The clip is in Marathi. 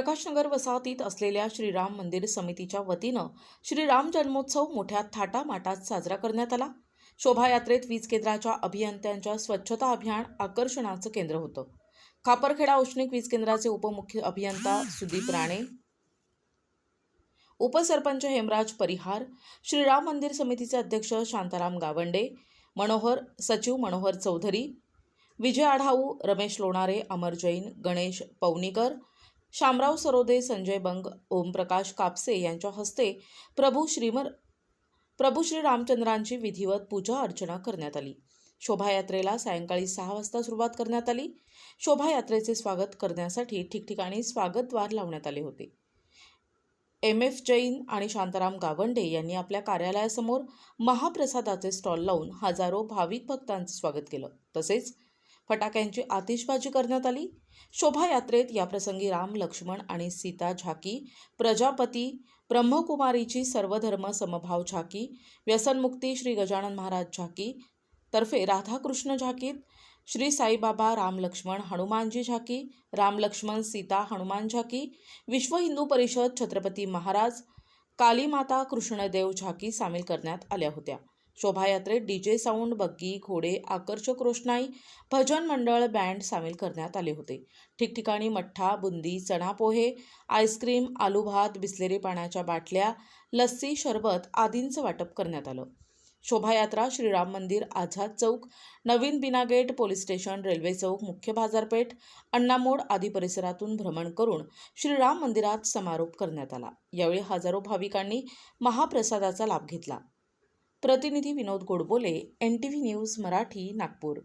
प्रकाशनगर वसाहतीत असलेल्या श्रीराम मंदिर समितीच्या वतीनं श्रीराम जन्मोत्सव मोठ्या थाटामाटात साजरा करण्यात आला। शोभायात्रेत वीज केंद्राच्या अभियंत्यांच्या स्वच्छता अभियान आकर्षणाचं केंद्र होतं। खापरखेडा औष्णिक वीज केंद्राचे उपमुख्य अभियंता सुदीप राणे, उपसरपंच हेमराज परिहार, श्रीराम मंदिर समितीचे अध्यक्ष शांताराम गावंडे, सचिव मनोहर चौधरी, विजय आढाऊ, रमेश लोणारे, अमर जैन, गणेश पवनीकर, शामराव सरोदे, संजय बंग, ओमप्रकाश कापसे यांच्या हस्ते प्रभू श्री रामचंद्रांची विधिवत पूजा अर्चना करण्यात आली। शोभायात्रेला सायंकाळी 6 वाजता सुरुवात करण्यात आली। शोभायात्रेचे स्वागत करण्यासाठी ठिकठिकाणी स्वागतद्वार लावण्यात आले होते। MF जैन आणि शांताराम गावंडे यांनी आपल्या कार्यालयासमोर महाप्रसादाचे स्टॉल लावून हजारो भाविक भक्तांचे स्वागत केलं। तसेच फटाक्यांची आतिषबाजी करण्यात आली। शोभायात्रेत याप्रसंगी राम, लक्ष्मण आणि सीता झाकी, प्रजापती ब्रह्मकुमारीची सर्वधर्म समभाव झाकी, व्यसनमुक्ती श्री गजानन महाराज झाकी तर्फे राधाकृष्ण झाकीत, श्री साईबाबा राम लक्ष्मण हनुमानजी झाकी, राम लक्ष्मण सीता हनुमान झाकी, विश्व हिंदू परिषद छत्रपती महाराज, काली माता कृष्णदेव झाकी सामील करण्यात आल्या होत्या। शोभायात्रेत DJ साऊंड, बग्गी, घोडे, आकर्षक रोषणाई, भजन मंडळ, बँड सामील करण्यात आले होते। ठिकठिकाणी मठ्ठा, बुंदी, चणा पोहे, आईस्क्रीम, आलू भात, बिसलेरी पाण्याच्या बाटल्या, लस्सी, शरबत आदींचं वाटप करण्यात आलं। शोभायात्रा श्रीराम मंदिर, आझाद चौक, नवीन बिना गेट, पोलीस स्टेशन, रेल्वे चौक, मुख्य बाजारपेठ, अण्णामोड आदी परिसरातून भ्रमण करून श्रीराम मंदिरात समारोप करण्यात आला। यावेळी हजारो भाविकांनी महाप्रसादाचा लाभ घेतला। प्रतिनिधी विनोद गोडबोले, NTV न्यूज मराठी, नागपूर।